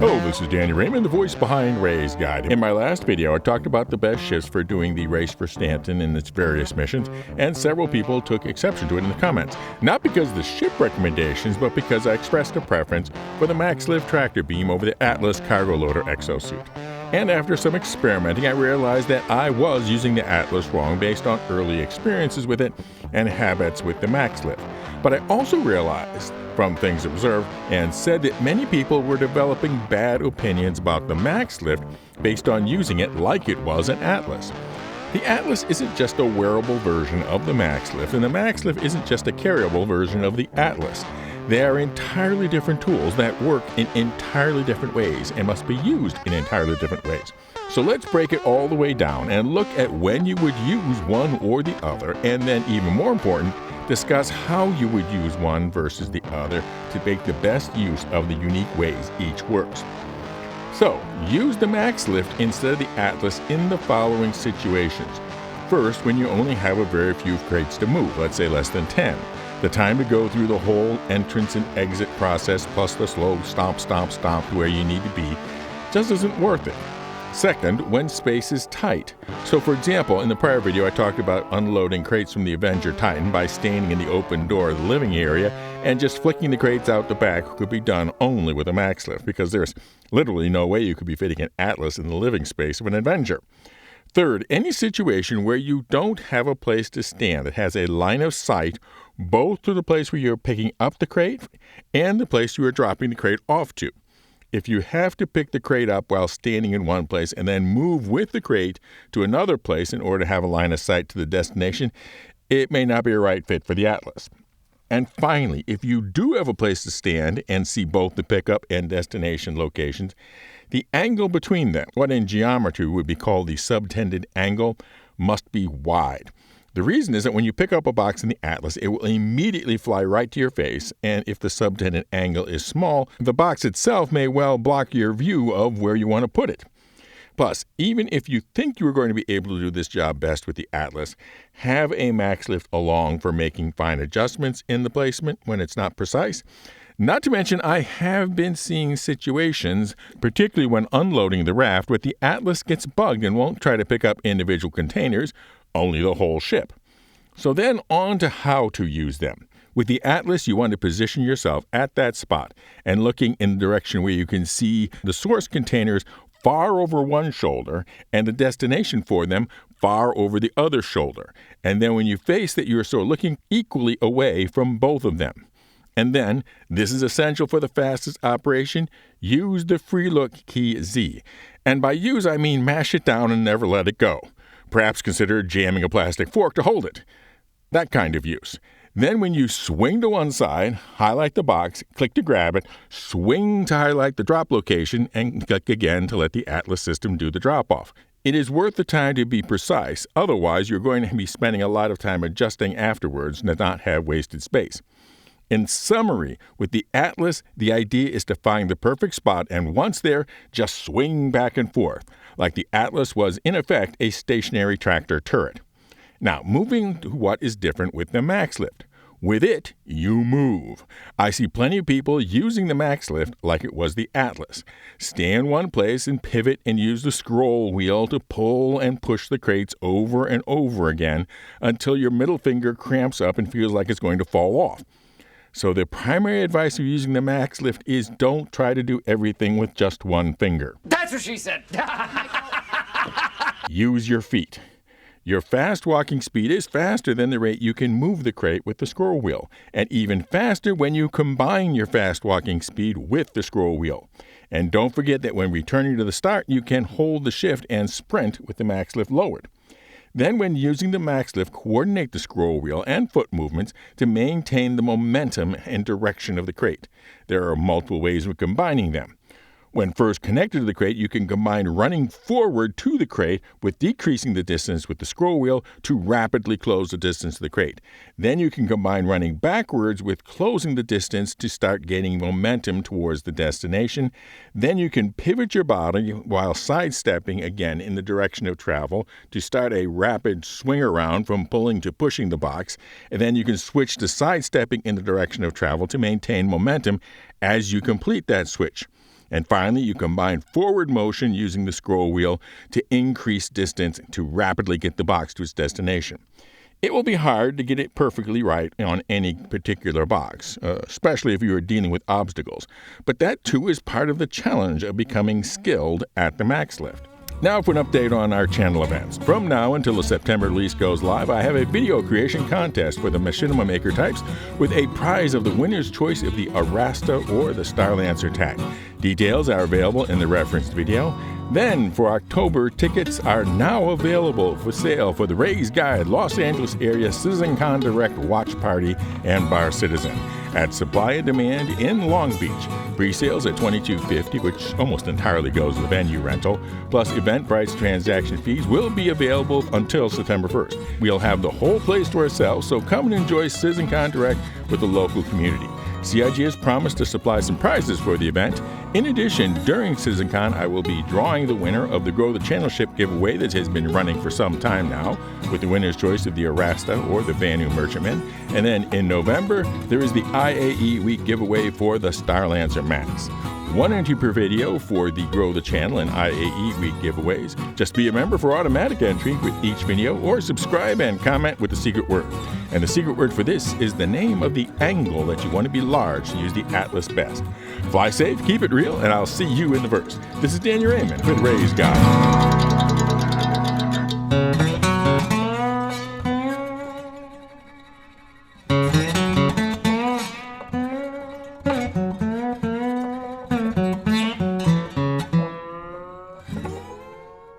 Hello, this is Danny Raymond, the voice behind Ray's Guide. In my last video, I talked about the best shifts for doing the race for Stanton and its various missions, and several people took exception to it in the comments. Not because of the ship recommendations, but because I expressed a preference for the MaxLift tractor beam over the Atlas cargo loader exosuit. And after some experimenting, I realized that I was using the Atlas wrong based on early experiences with it and habits with the MaxLift. But I also realized from things observed and said that many people were developing bad opinions about the MaxLift based on using it like it was an Atlas. The Atlas isn't just a wearable version of the MaxLift, and the MaxLift isn't just a carryable version of the Atlas. They are entirely different tools that work in entirely different ways and must be used in entirely different ways. So let's break it all the way down and look at when you would use one or the other, and then even more important, discuss how you would use one versus the other to make the best use of the unique ways each works. So, use the MaxLift instead of the Atlas in the following situations. First, when you only have a very few crates to move, let's say less than 10. The time to go through the whole entrance and exit process plus the slow stomp to where you need to be just isn't worth it. Second, when space is tight. So for example, in the prior video I talked about unloading crates from the Avenger Titan by standing in the open door of the living area, and just flicking the crates out the back could be done only with a MaxLift because there's literally no way you could be fitting an Atlas in the living space of an Avenger. Third, any situation where you don't have a place to stand that has a line of sight both to the place where you're picking up the crate and the place you are dropping the crate off to. If you have to pick the crate up while standing in one place and then move with the crate to another place in order to have a line of sight to the destination, it may not be a right fit for the Atlas. And finally, if you do have a place to stand and see both the pickup and destination locations, the angle between them, what in geometry would be called the subtended angle, must be wide. The reason is that when you pick up a box in the Atlas, it will immediately fly right to your face, and if the subtended angle is small, the box itself may well block your view of where you want to put it. Plus, even if you think you are going to be able to do this job best with the Atlas, have a MaxLift along for making fine adjustments in the placement when it's not precise. Not to mention, I have been seeing situations, particularly when unloading the raft, where the Atlas gets bugged and won't try to pick up individual containers, only the whole ship. So then on to how to use them. With the Atlas, you want to position yourself at that spot and looking in the direction where you can see the source containers far over one shoulder and the destination for them far over the other shoulder. And then when you face that, you're sort of looking equally away from both of them. And then, this is essential for the fastest operation, use the free look key Z. And by use, I mean mash it down and never let it go. Perhaps consider jamming a plastic fork to hold it. That kind of use. Then when you swing to one side, highlight the box, click to grab it, swing to highlight the drop location, and click again to let the Atlas system do the drop-off. It is worth the time to be precise, otherwise you're going to be spending a lot of time adjusting afterwards and not have wasted space. In summary, with the Atlas, the idea is to find the perfect spot, and once there, just swing back and forth, like the Atlas was in effect a stationary tractor turret. Now, moving to what is different with the MaxLift. With it, you move. I see plenty of people using the MaxLift like it was the Atlas. Stay in one place and pivot and use the scroll wheel to pull and push the crates over and over again until your middle finger cramps up and feels like it's going to fall off. So the primary advice of using the MaxLift is don't try to do everything with just one finger. That's what she said! Use your feet. Your fast walking speed is faster than the rate you can move the crate with the scroll wheel, and even faster when you combine your fast walking speed with the scroll wheel. And don't forget that when returning to the start, you can hold the shift and sprint with the MaxLift lowered. Then when using the MaxLift, coordinate the scroll wheel and foot movements to maintain the momentum and direction of the crate. There are multiple ways of combining them. When first connected to the crate, you can combine running forward to the crate with decreasing the distance with the scroll wheel to rapidly close the distance to the crate. Then you can combine running backwards with closing the distance to start gaining momentum towards the destination. Then you can pivot your body while sidestepping again in the direction of travel to start a rapid swing around from pulling to pushing the box. And then you can switch to sidestepping in the direction of travel to maintain momentum as you complete that switch. And finally, you combine forward motion using the scroll wheel to increase distance to rapidly get the box to its destination. It will be hard to get it perfectly right on any particular box, especially if you are dealing with obstacles. But that, too, is part of the challenge of becoming skilled at the MaxLift. Now for an update on our channel events. From now until the September release goes live, I have a video creation contest for the Machinima Maker types with a prize of the winner's choice of the Arasta or the Starlancer tag. Details are available in the referenced video. Then, for October, tickets are now available for sale for the Ray's Guide Los Angeles area Citizencon Direct Watch Party and Bar Citizen at Supply and Demand in Long Beach. Pre-sales at $22.50, which almost entirely goes to the venue rental, plus event price transaction fees will be available until September 1st. We'll have the whole place to ourselves, so come and enjoy Citizencon Direct with the local community. CIG has promised to supply some prizes for the event. In addition, during Citizencon, I will be drawing the winner of the Grow the Channel Ship giveaway that has been running for some time now, with the winner's choice of the Arasta or the Vanu Merchantman. And then in November, there is the IAE Week giveaway for the Starlancer Max. One entry per video for the Grow the Channel and IAE Week giveaways. Just be a member for automatic entry with each video, or subscribe and comment with the secret word. And the secret word for this is the name of the angle that you want to be large to use the Atlas best. Fly safe, keep it real, and I'll see you in the verse. This is Daniel Raymond with Ray's Guide.